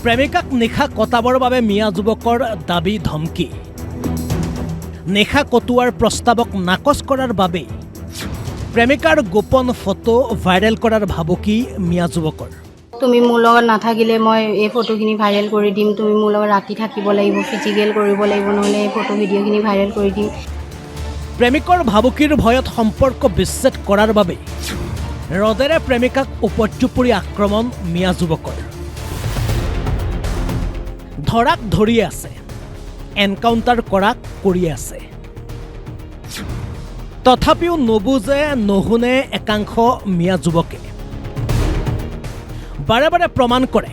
প্ৰেমিকাক নিশা কটাবৰ বাবে মিয়া যুৱকৰ দাবী ধমকি নিশা কটোৱাৰ প্ৰস্তাৱক নাকচ কৰাৰ বাবে প্ৰেমিকাৰ গোপন ফটো ভাইৰেল কৰাৰ ভাবুকি মিয়া যুৱকৰ তুমি মোৰ লগত নাথাকিলে মই এই ফটোখিনি ভাইৰেল কৰি দিম তুমি মোৰ লগত ৰাতি থাকিব লাগিব ফিজিকেল কৰিব লাগিব নহলে এই ফটো ভিডিঅ'খিনি ভাইৰেল কৰি দিম প্ৰেমিকৰ ভাবুকিৰ ভয়ত সম্পৰ্ক বিচ্ছেদ কৰাৰ বাবে ৰদেৰে প্ৰেমিকাক উপৰ্যুপৰি আক্ৰমণ মিয়া যুৱকৰ ধৰাক ধৰি আছে এনকাউণ্টাৰ কৰাক কৰি আছে তথাপিও নুবুজে নুশুনে একাংশ মিয়া যুৱকে বাৰে বাৰে প্ৰমাণ কৰে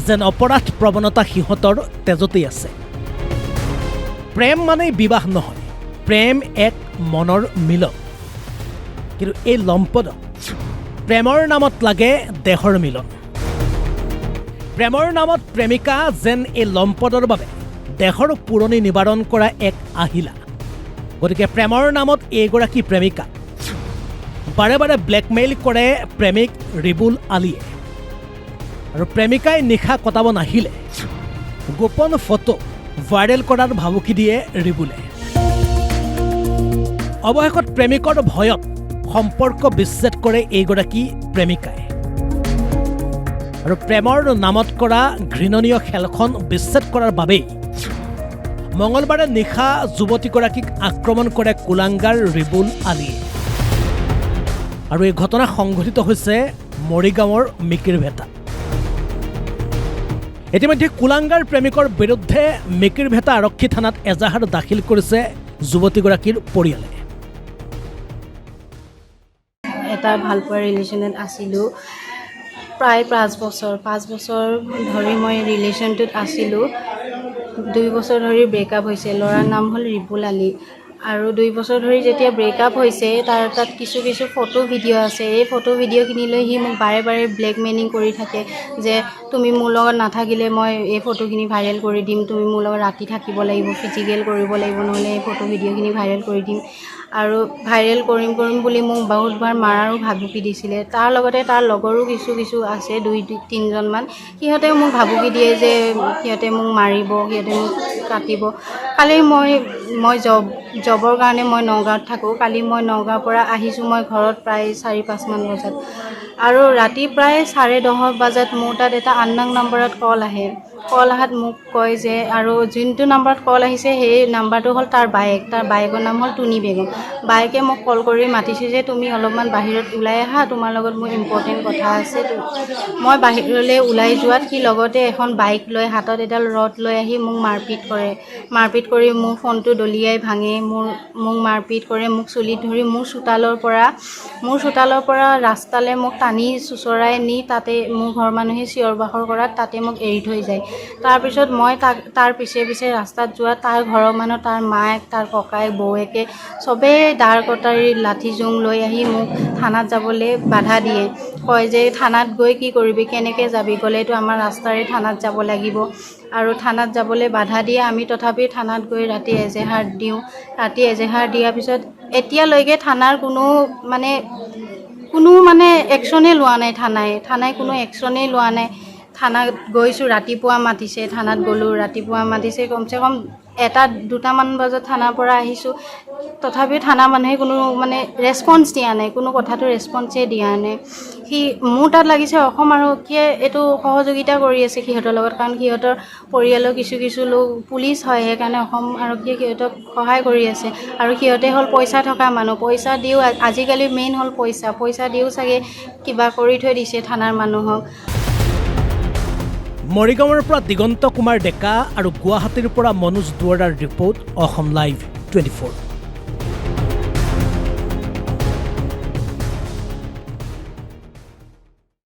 যেন অপৰাধ প্ৰৱণতা সিহঁতৰ তেজতেই আছে প্ৰেম মানেই বিবাহ নহয় প্ৰেম এক মনৰ মিলন কিন্তু এই লম্পদক প্ৰেমৰ নামত লাগে দেহৰ মিলন প্ৰেমৰ নামত প্ৰেমিকা যেন এই লম্পদৰ বাবে দেহৰ পুৰণি নিবাৰণ কৰা এক আহিলা গতিকে প্ৰেমৰ নামত এইগৰাকী প্ৰেমিকা বাৰে বাৰে ব্লেকমেইল কৰে প্ৰেমিক ৰিবুল আলীয়ে আৰু প্ৰেমিকাই নিশা কটাব নাহিলে গোপন ফটো ভাইৰেল কৰাৰ ভাবুকি দিয়ে ৰিবুলে অৱশেষত প্ৰেমিকৰ ভয়ত সম্পৰ্ক বিচ্ছেদ কৰে এইগৰাকী প্ৰেমিকাই আৰু প্ৰেমৰ নামত কৰা ঘৃণনীয় খেলখন বিচ্ছেদ কৰাৰ বাবেই মঙলবাৰে নিশা যুৱতীগৰাকীক আক্ৰমণ কৰে কুলাংগাৰ ৰিবুল আলীয়ে আৰু এই ঘটনা সংঘটিত হৈছে মৰিগাঁৱৰ মিকিৰভেটা ইতিমধ্যে কুলাংগাৰ প্ৰেমিকৰ বিৰুদ্ধে মিকিৰভেটা আৰক্ষী থানাত এজাহাৰ দাখিল কৰিছে যুৱতীগৰাকীৰ পৰিয়ালে এটা ভালপোৱা ৰিলেশ্যনত আছিলোঁ প্ৰায় 5 বছৰ ধৰি মই ৰিলেশ্যনটোত আছিলোঁ 2 বছৰ ধৰি ব্ৰেকআপ হৈছে ল'ৰাৰ নাম হ'ল ৰিবুল আলী আৰু 2 বছৰ ধৰি যেতিয়া ব্ৰেকআপ হৈছে তাৰ তাত কিছু ফটো ভিডিঅ' আছে এই ফটো ভিডিঅ'খিনিলৈ সি মোক বাৰে বাৰে ব্লেকমেইলিং কৰি থাকে যে তুমি মোৰ লগত নাথাকিলে মই এই ফটোখিনি ভাইৰেল কৰি দিম তুমি মোৰ লগত ৰাতি থাকিব লাগিব ফিজিকেল কৰিব লাগিব নহ'লে এই ফটো ভিডিঅ'খিনি ভাইৰেল কৰি দিম আৰু ভাইৰেল কৰিম বুলি মোক বহুতবাৰ মাৰাৰো ভাবুকি দিছিলে তাৰ লগতে তাৰ লগৰো কিছু আছে 2-3জনমান সিহঁতেও মোক ভাবুকি দিয়ে যে সিহঁতে মোক মাৰিব সিহঁতে মোক কাটিব কালি মই জবৰ কাৰণে মই নগাঁৱত থাকোঁ কালি মই নগাঁৱৰ পৰা আহিছোঁ মই ঘৰত প্ৰায় 4-5 মান বজাত আৰু ৰাতি প্ৰায় 10:30 বজাত মোৰ তাত এটা আননং নম্বৰত কল অহাত মোক কয় যে আৰু যোনটো নম্বৰত কল আহিছে সেই নাম্বাৰটো হ'ল তাৰ বায়েকৰ নাম হ'ল টুনি বেগম বায়েকে মোক কল কৰি মাতিছে যে তুমি অলপমান বাহিৰত ওলাই আহা তোমাৰ লগত মোৰ ইম্পৰ্টেণ্ট কথা আছে মই বাহিৰলৈ ওলাই যোৱাত সি লগতে এখন বাইক লৈ হাতত এডাল ৰড লৈ আহি মোক মাৰপিট কৰি মোৰ ফোনটো দলিয়াই ভাঙে মোক মাৰপিট কৰে মোক চুলিত ধৰি মোৰ চোতালৰ পৰা ৰাস্তালৈ মোক টানি চুচৰাই নি তাতে মোৰ ঘৰৰ মানুহে চিঞৰ বাখৰ কৰাত তাতে মোক এৰি থৈ যায় তাৰপিছত মই তাৰ পিছে ৰাস্তাত যোৱা তাৰ ঘৰৰ মানুহ তাৰ মায়েক তাৰ ককায়েক বৌয়েকে চবেই দাৰ কটাৰী লাঠি জোং লৈ আহি মোক থানাত যাবলৈ বাধা দিয়ে কয় যে থানাত গৈ কি কৰিবি কেনেকৈ যাবি গ'লেতো আমাৰ ৰাস্তাৰে থানাত যাব লাগিব আৰু থানাত যাবলৈ বাধা দিয়ে আমি তথাপি থানাত গৈ ৰাতি এজেহাৰ দিয়াৰ পিছত এতিয়ালৈকে থানাৰ কোনো একশ্যনেই লোৱা নাই থানাই কোনো একশ্যনেই লোৱা নাই থানাত গৈছোঁ ৰাতিপুৱা মাতিছে থানাত গ'লোঁ ৰাতিপুৱা মাতিছে কমচে কম 1-2মান বজাত থানাৰ পৰা আহিছোঁ তথাপিও থানা মানুহে কোনো ৰেছপন্স দিয়া নাই কোনো কথাটো ৰেছপন্সেই দিয়া নাই সি মোৰ তাত লাগিছে অসম আৰক্ষীয়ে এইটো সহযোগিতা কৰি আছে সিহঁতৰ লগত কাৰণ সিহঁতৰ পৰিয়ালৰ কিছু লোক পুলিচ হয় সেইকাৰণে অসম আৰক্ষীয়ে সিহঁতক সহায় কৰি আছে আৰু সিহঁতে হ'ল পইচা থকা মানুহ পইচা দিও আজিকালি মেইন হ'ল পইচা দিও চাগে কিবা কৰি থৈ দিছে থানাৰ মানুহক মৰিগাঁৱৰ পৰা দিগন্ত কুমাৰ ডেকা আৰু গুৱাহাটীৰ পৰা মনোজ দুৱৰাৰ ৰিপৰ্ট অসম লাইভ 24